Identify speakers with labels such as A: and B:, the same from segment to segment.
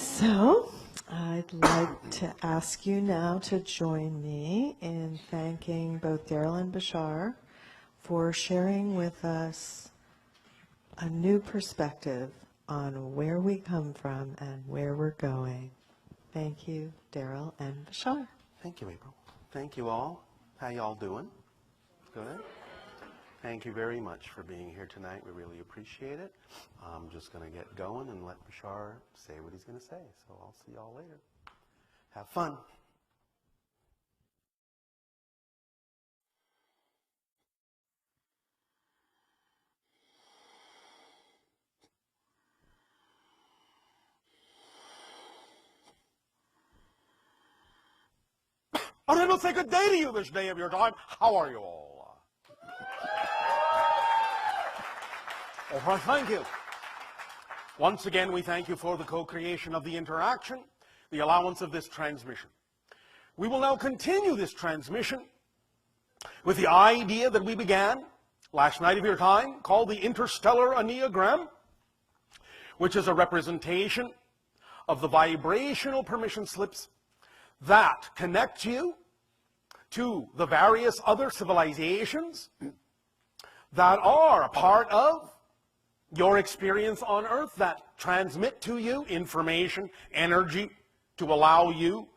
A: So I'd like to ask you now to join me in thanking both Daryl and Bashar for sharing with us a new perspective on where we come from and where we're going. Thank you, Daryl and Bashar.
B: Thank you, April. Thank you all. How y'all doing? Good? Thank you very much for being here tonight. We really appreciate it. I'm just going to get going and let Bashar say what he's going to say. So I'll see y'all later. Have fun. And I will say good day to you this day of your time. How are you all? All right, thank you. Once again, we thank you for the co-creation of the interaction, the allowance of this transmission. We will now continue this transmission with the idea that we began last night of your time, called the interstellar enneagram, which is a representation of the vibrational permission slips that connect you to the various other civilizations that are a part of your experience on Earth, that transmit to you information, energy, to allow you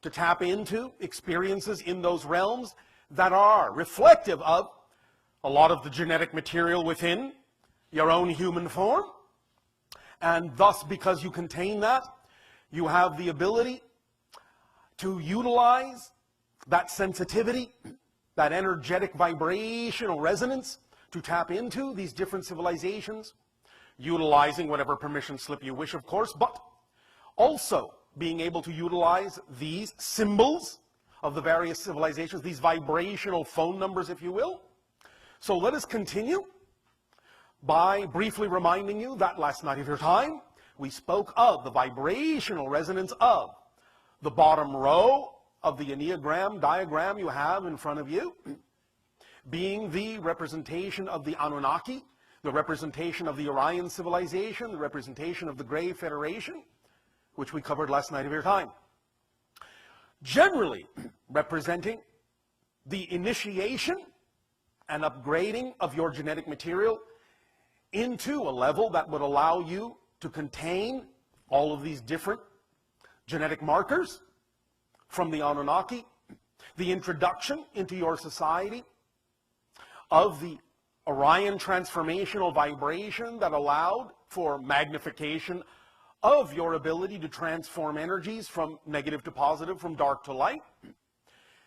B: to tap into experiences in those realms that are reflective of a lot of the genetic material within your own human form. And thus, because you contain that, you have the ability to utilize that sensitivity, that energetic vibrational resonance, to tap into these different civilizations, utilizing whatever permission slip you wish, of course, but also being able to utilize these symbols of the various civilizations, these vibrational phone numbers, if you will. So let us continue by briefly reminding you that last night of your time, we spoke of the vibrational resonance of the bottom row of the Enneagram diagram you have in front of you, being the representation of the Anunnaki, the representation of the Orion civilization, the representation of the Grey Federation, which we covered last night of your time. Generally representing the initiation and upgrading of your genetic material into a level that would allow you to contain all of these different genetic markers from the Anunnaki, the introduction into your society of the Orion transformational vibration that allowed for magnification of your ability to transform energies from negative to positive, from dark to light.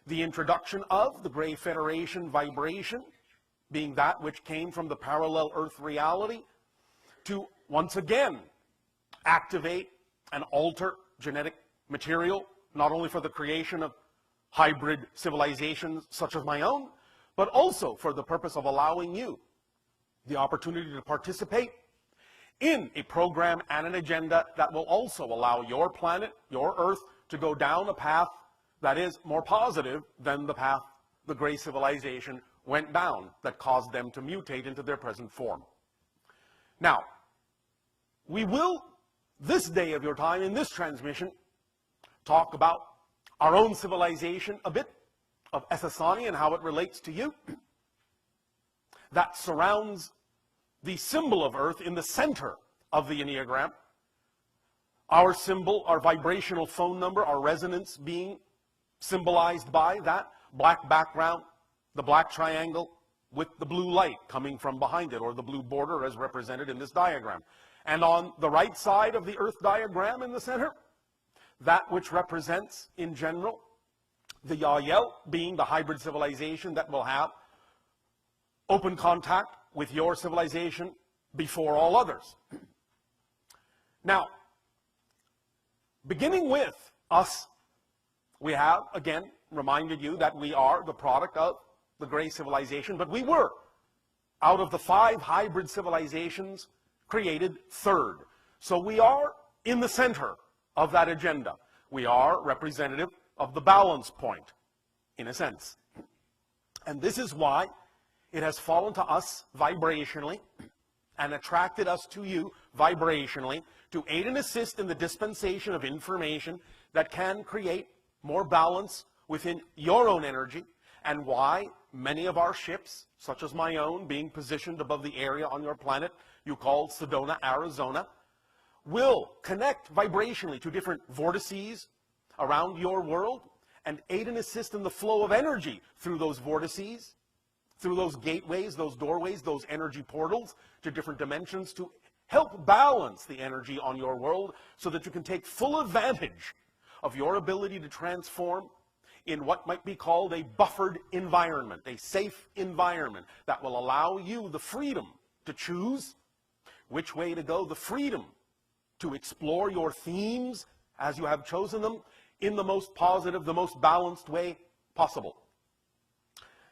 B: The introduction of the Grey Federation vibration, being that which came from the parallel Earth reality, to once again activate and alter genetic material, not only for the creation of hybrid civilizations such as my own, but also for the purpose of allowing you the opportunity to participate in a program and an agenda that will also allow your planet, your Earth, to go down a path that is more positive than the path the Grey civilization went down that caused them to mutate into their present form. Now, we will, this day of your time, in this transmission, talk about our own civilization a bit, of Ethasani and how it relates to you, that surrounds the symbol of Earth in the center of the Enneagram. Our symbol, our vibrational phone number, our resonance being symbolized by that black background, the black triangle with the blue light coming from behind it, or the blue border as represented in this diagram. And on the right side of the Earth diagram in the center, that which represents, in general, the Yael, being the hybrid civilization that will have open contact with your civilization before all others. Now, beginning with us, we have, again, reminded you that we are the product of the Grey civilization, but we were, out of the 5 hybrid civilizations, created third. So we are in the center of that agenda. We are representative of the balance point, in a sense. And this is why it has fallen to us vibrationally and attracted us to you vibrationally to aid and assist in the dispensation of information that can create more balance within your own energy, and why many of our ships, such as my own, being positioned above the area on your planet you call Sedona, Arizona, will connect vibrationally to different vortices around your world and aid and assist in the flow of energy through those vortices, through those gateways, those doorways, those energy portals to different dimensions, to help balance the energy on your world so that you can take full advantage of your ability to transform in what might be called a buffered environment, a safe environment that will allow you the freedom to choose which way to go, the freedom to explore your themes as you have chosen them in the most positive, the most balanced way possible.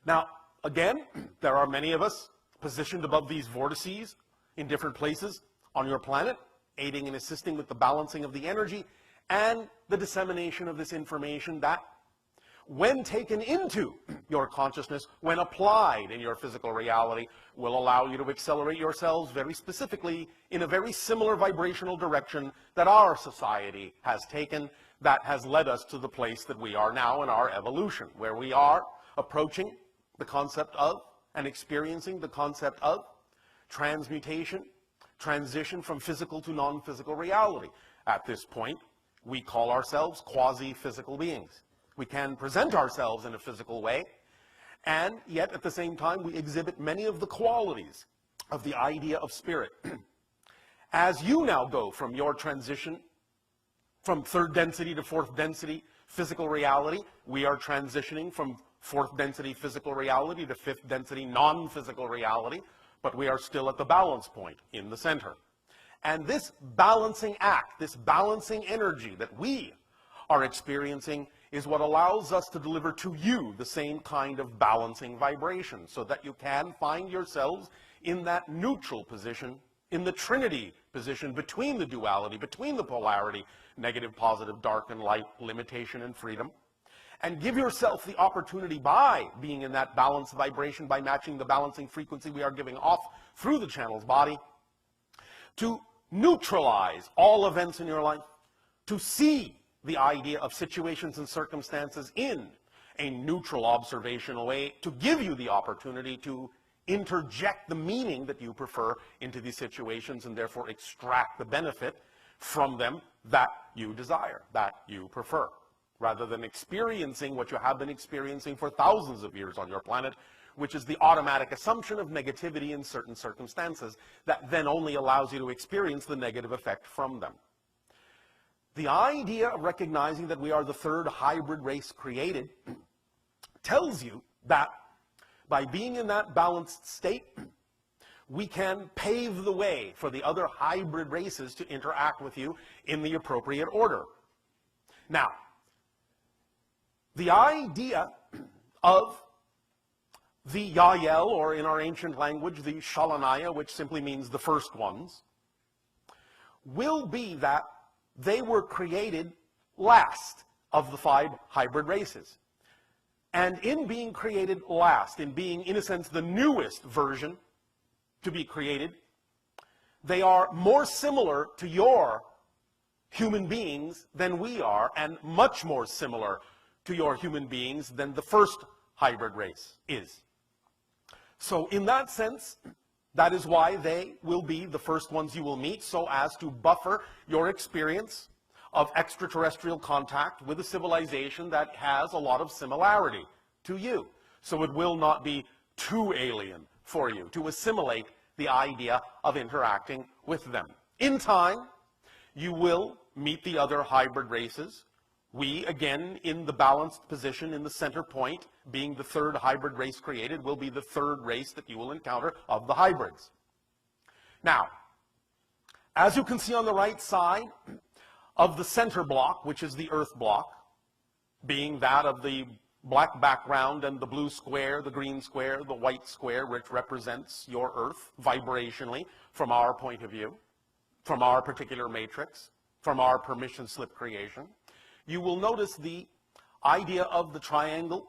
B: Now, again, there are many of us positioned above these vortices in different places on your planet, aiding and assisting with the balancing of the energy and the dissemination of this information that, when taken into your consciousness, when applied in your physical reality, will allow you to accelerate yourselves very specifically in a very similar vibrational direction that our society has taken, that has led us to the place that we are now in our evolution, where we are approaching the concept of and experiencing the concept of transmutation, transition from physical to non-physical reality. At this point, we call ourselves quasi-physical beings. We can present ourselves in a physical way, and yet at the same time we exhibit many of the qualities of the idea of spirit. As you now go from your transition from third density to fourth density physical reality, we are transitioning from fourth density physical reality to fifth density non-physical reality, but we are still at the balance point in the center. And this balancing act, this balancing energy that we are experiencing is what allows us to deliver to you the same kind of balancing vibration, so that you can find yourselves in that neutral position, in the trinity position between the duality, between the polarity, negative, positive, dark and light, limitation and freedom, and give yourself the opportunity, by being in that balanced vibration, by matching the balancing frequency we are giving off through the channel's body, to neutralize all events in your life, to see the idea of situations and circumstances in a neutral observational way, to give you the opportunity to interject the meaning that you prefer into these situations and therefore extract the benefit from them that you desire, that you prefer, rather than experiencing what you have been experiencing for thousands of years on your planet, which is the automatic assumption of negativity in certain circumstances that then only allows you to experience the negative effect from them. The idea of recognizing that we are the third hybrid race created tells you that by being in that balanced state, we can pave the way for the other hybrid races to interact with you in the appropriate order. Now, the idea of the Yael, or in our ancient language, the Shalanaya, which simply means the first ones, will be that they were created last of the 5 hybrid races. And in being created last, in being, in a sense, the newest version to be created, they are more similar to your human beings than we are, and much more similar to your human beings than the first hybrid race is. So in that sense, that is why they will be the first ones you will meet, so as to buffer your experience of extraterrestrial contact with a civilization that has a lot of similarity to you. So it will not be too alien for you to assimilate the idea of interacting with them. In time, you will meet the other hybrid races. We, again, in the balanced position, in the center point, being the third hybrid race created, will be the third race that you will encounter of the hybrids. Now, as you can see on the right side of the center block, which is the Earth block, being that of the black background and the blue square, the green square, the white square, which represents your Earth vibrationally from our point of view, from our particular matrix, from our permission slip creation, you will notice the idea of the triangle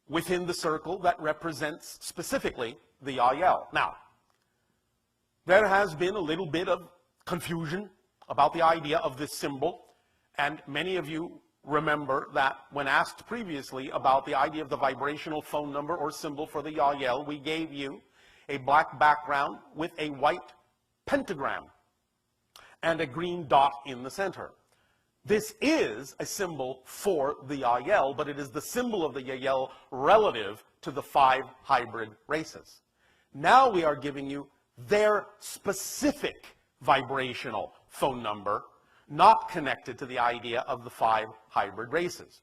B: within the circle that represents specifically the Yael. Now, there has been a little bit of confusion about the idea of this symbol, and many of you remember that when asked previously about the idea of the vibrational phone number or symbol for the Yael, we gave you a black background with a white pentagram and a green dot in the center. This is a symbol for the Yael, but it is the symbol of the Yael relative to the 5 hybrid races. Now we are giving you their specific vibrational phone number, not connected to the idea of the 5 hybrid races.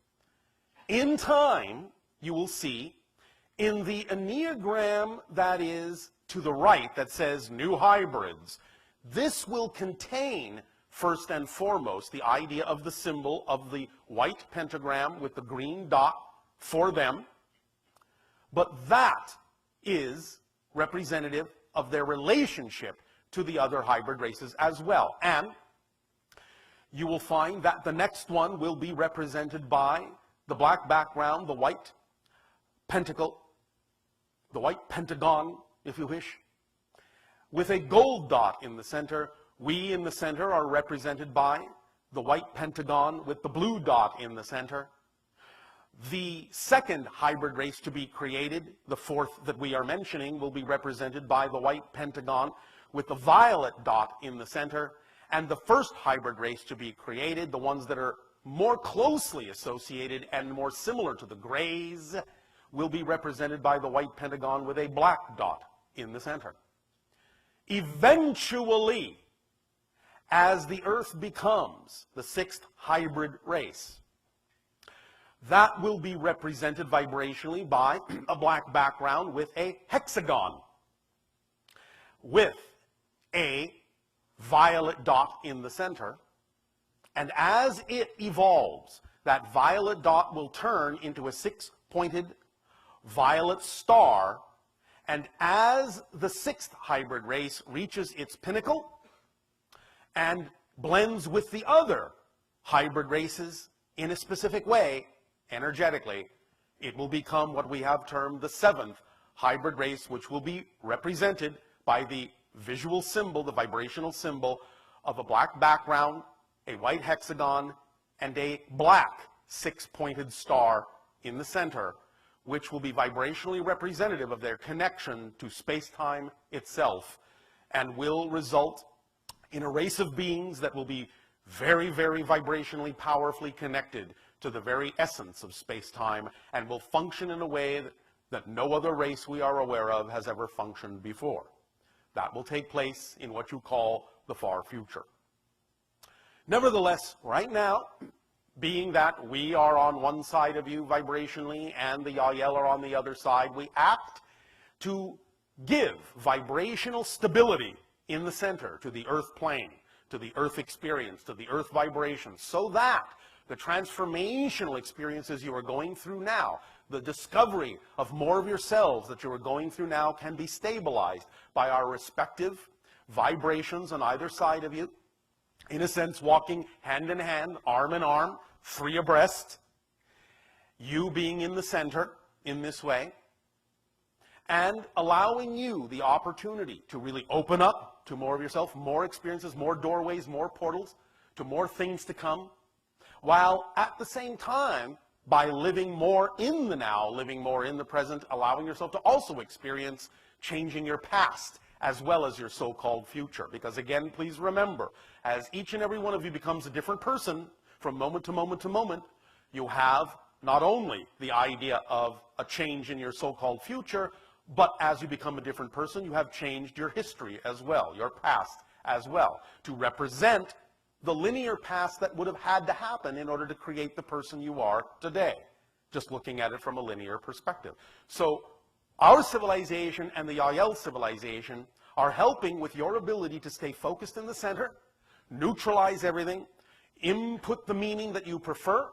B: In time, you will see in the Enneagram that is to the right that says new hybrids, this will contain first and foremost the idea of the symbol of the white pentagram with the green dot for them, but that is representative of their relationship to the other hybrid races as well. And you will find that the next one will be represented by the black background, the white pentacle, the white pentagon, if you wish, with a gold dot in the center. We in the center are represented by the white pentagon with the blue dot in the center. The second hybrid race to be created, the 4th that we are mentioning, will be represented by the white pentagon with the violet dot in the center. And the first hybrid race to be created, the ones that are more closely associated and more similar to the grays, will be represented by the white pentagon with a black dot in the center. Eventually, as the Earth becomes the 6th hybrid race, that will be represented vibrationally by a black background with a hexagon, with a violet dot in the center. And as it evolves, that violet dot will turn into a 6-pointed violet star. And as the 6th hybrid race reaches its pinnacle and blends with the other hybrid races in a specific way, energetically, it will become what we have termed the 7th hybrid race, which will be represented by the visual symbol, the vibrational symbol of a black background, a white hexagon, and a black 6-pointed star in the center, which will be vibrationally representative of their connection to space-time itself, and will result in a race of beings that will be very, very vibrationally powerfully connected to the very essence of space-time, and will function in a way that no other race we are aware of has ever functioned before. That will take place in what you call the far future. Nevertheless, right now, being that we are on one side of you vibrationally and the Yael are on the other side, we act to give vibrational stability in the center to the Earth plane, to the Earth experience, to the Earth vibration, so that the transformational experiences you are going through now, the discovery of more of yourselves that you are going through now, can be stabilized by our respective vibrations on either side of you, in a sense walking hand in hand, arm in arm, 3 abreast, you being in the center in this way, and allowing you the opportunity to really open up to more of yourself, more experiences, more doorways, more portals, to more things to come, while at the same time, by living more in the now, living more in the present, allowing yourself to also experience changing your past as well as your so-called future. Because again, please remember, as each and every one of you becomes a different person from moment to moment to moment, you have not only the idea of a change in your so-called future, but as you become a different person, you have changed your history as well, your past as well, to represent the linear past that would have had to happen in order to create the person you are today, just looking at it from a linear perspective. So our civilization and the Yael civilization are helping with your ability to stay focused in the center, neutralize everything, input the meaning that you prefer,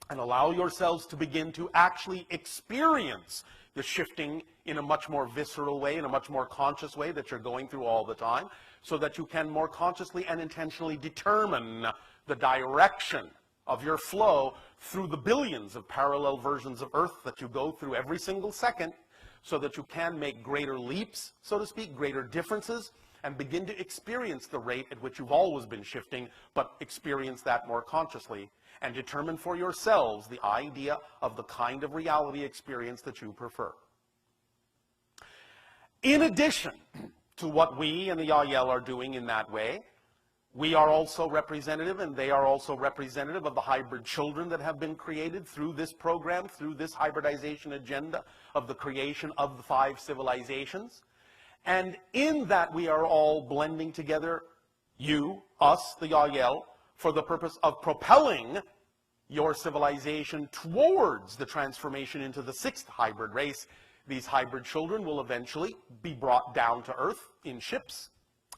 B: and allow yourselves to begin to actually experience the shifting in a much more visceral way, in a much more conscious way that you're going through all the time, so that you can more consciously and intentionally determine the direction of your flow through the billions of parallel versions of Earth that you go through every single second, so that you can make greater leaps, so to speak, greater differences, and begin to experience the rate at which you've always been shifting, but experience that more consciously, and determine for yourselves the idea of the kind of reality experience that you prefer. In addition to what we and the Yael are doing in that way, we are also representative, and they are also representative of the hybrid children that have been created through this program, through this hybridization agenda of the creation of the 5 civilizations. And in that we are all blending together, you, us, the Yael, for the purpose of propelling your civilization towards the transformation into the 6th hybrid race. These hybrid children will eventually be brought down to Earth in ships,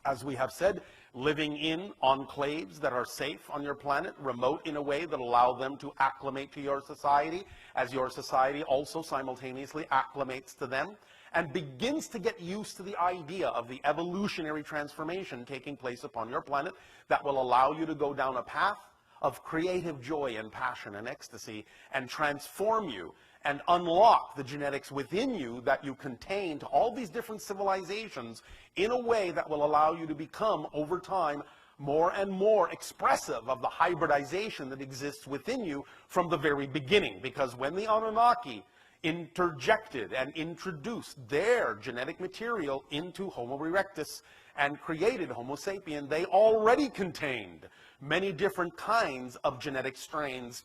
B: as we have said, living in enclaves that are safe on your planet, remote in a way that allow them to acclimate to your society, as your society also simultaneously acclimates to them, and begins to get used to the idea of the evolutionary transformation taking place upon your planet that will allow you to go down a path of creative joy and passion and ecstasy, and transform you and unlock the genetics within you that you contain to all these different civilizations in a way that will allow you to become, over time, more and more expressive of the hybridization that exists within you from the very beginning. Because when the Anunnaki interjected and introduced their genetic material into Homo erectus and created Homo sapien, they already contained many different kinds of genetic strains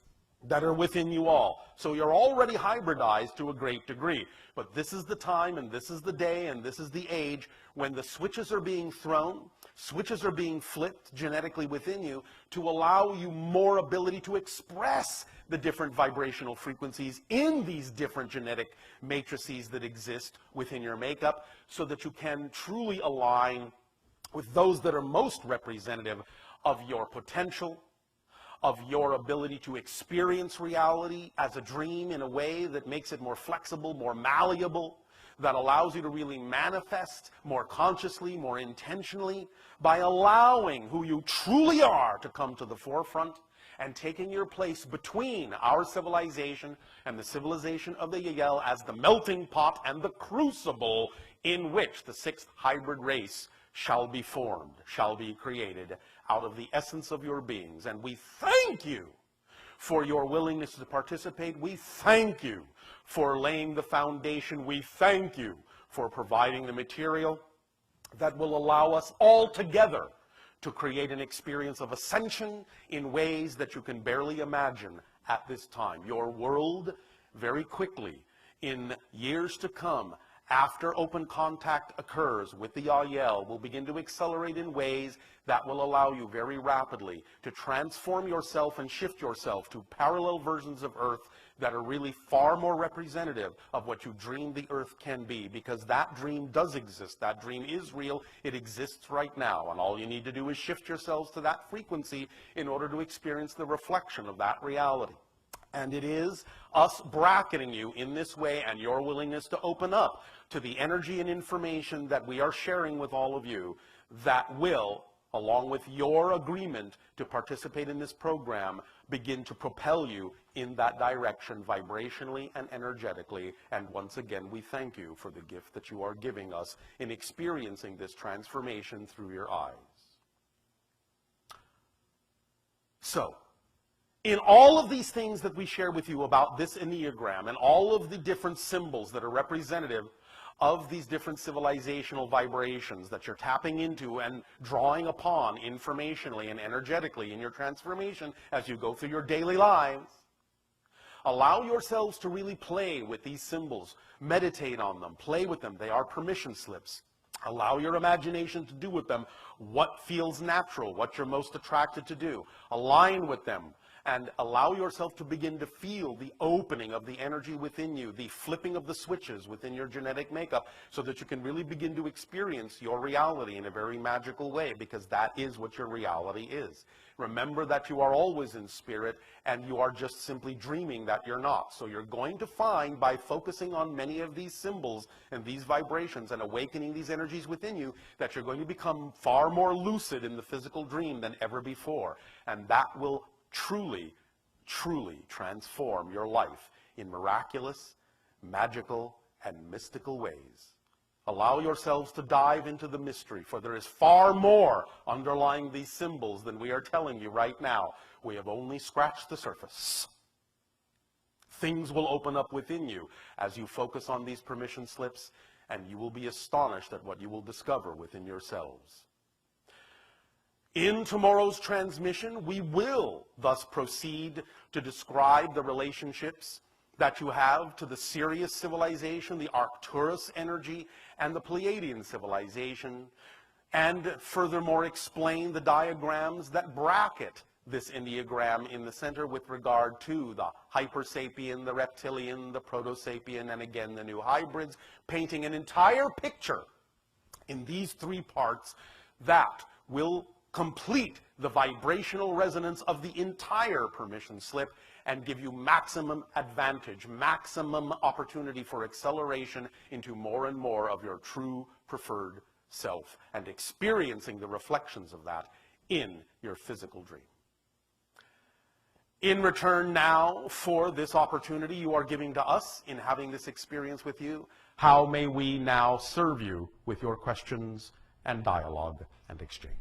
B: that are within you all. So you're already hybridized to a great degree. But this is the time, and this is the day, and this is the age when the switches are being thrown, switches are being flipped genetically within you to allow you more ability to express the different vibrational frequencies in these different genetic matrices that exist within your makeup, so that you can truly align with those that are most representative of your potential, of your ability to experience reality as a dream in a way that makes it more flexible, more malleable, that allows you to really manifest more consciously, more intentionally, by allowing who you truly are to come to the forefront and taking your place between our civilization and the civilization of the Yael as the melting pot and the crucible in which the 6th hybrid race shall be formed, shall be created out of the essence of your beings. And we thank you for your willingness to participate. We thank you for laying the foundation. We thank you for providing the material that will allow us all together to create an experience of ascension in ways that you can barely imagine at this time. Your world, very quickly, in years to come, after open contact occurs with the Yael, will begin to accelerate in ways that will allow you very rapidly to transform yourself and shift yourself to parallel versions of Earth that are really far more representative of what you dream the Earth can be, because that dream does exist. That dream is real. It exists right now, and all you need to do is shift yourselves to that frequency in order to experience the reflection of that reality. And it is us bracketing you in this way and your willingness to open up to the energy and information that we are sharing with all of you that will, along with your agreement to participate in this program, begin to propel you in that direction vibrationally and energetically. And once again, we thank you for the gift that you are giving us in experiencing this transformation through your eyes. So, in all of these things that we share with you about this Enneagram and all of the different symbols that are representative of these different civilizational vibrations that you're tapping into and drawing upon informationally and energetically in your transformation as you go through your daily lives, allow yourselves to really play with these symbols. Meditate on them. Play with them. They are permission slips. Allow your imagination to do with them what feels natural, what you're most attracted to do. Align with them. And allow yourself to begin to feel the opening of the energy within you, the flipping of the switches within your genetic makeup, so that you can really begin to experience your reality in a very magical way, because that is what your reality is. Remember that you are always in spirit, and you are just simply dreaming that you're not. So you're going to find, by focusing on many of these symbols and these vibrations and awakening these energies within you, that you're going to become far more lucid in the physical dream than ever before. And that will truly, truly transform your life in miraculous, magical, and mystical ways. Allow yourselves to dive into the mystery, for there is far more underlying these symbols than we are telling you right now. We have only scratched the surface. Things will open up within you as you focus on these permission slips, and you will be astonished at what you will discover within yourselves. In tomorrow's transmission, we will thus proceed to describe the relationships that you have to the Sirius civilization, the Arcturus energy, and the Pleiadian civilization, and furthermore explain the diagrams that bracket this Enneagram in the center with regard to the hypersapien, the reptilian, the proto-sapien, and again the new hybrids, painting an entire picture in these three parts that will complete the vibrational resonance of the entire permission slip and give you maximum advantage, maximum opportunity for acceleration into more and more of your true preferred self and experiencing the reflections of that in your physical dream. In return now for this opportunity you are giving to us in having this experience with you, how may we now serve you with your questions and dialogue and exchange?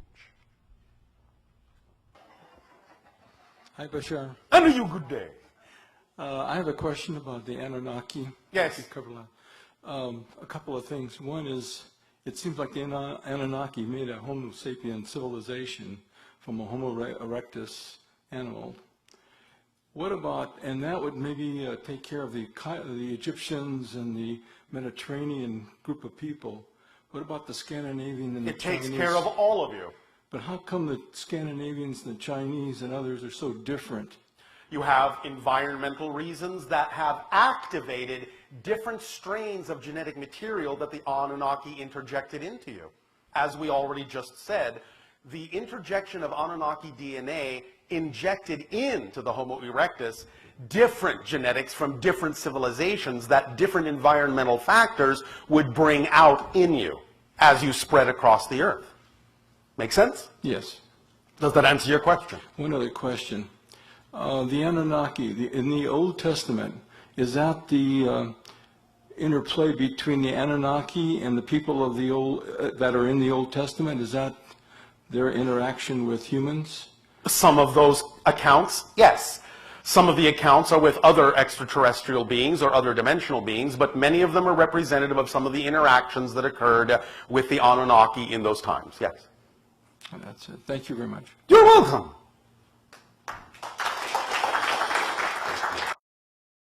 C: Hi, Bashar.
B: And you good day.
C: I have a question about the Anunnaki.
B: Yes.
C: We covered a couple of things. One is, it seems like the Anunnaki made a Homo sapien civilization from a Homo erectus animal. What about, and that would maybe take care of the Egyptians and the Mediterranean group of people. What about the Scandinavian and the Chinese?
B: It takes care of all of you.
C: But how come the Scandinavians, the Chinese, and others are so different?
B: You have environmental reasons that have activated different strains of genetic material that the Anunnaki interjected into you. As we already just said, the interjection of Anunnaki DNA injected into the Homo erectus different genetics from different civilizations that different environmental factors would bring out in you as you spread across the earth. Make sense?
C: Yes.
B: Does that answer your question?
C: One other question. The Anunnaki, in the Old Testament, is that the interplay between the Anunnaki and the people of the old that are in the Old Testament? Is that their interaction with humans?
B: Some of those accounts, yes. Some of the accounts are with other extraterrestrial beings or other dimensional beings, but many of them are representative of some of the interactions that occurred with the Anunnaki in those times, yes.
C: That's it. Thank you very much.
B: You're welcome.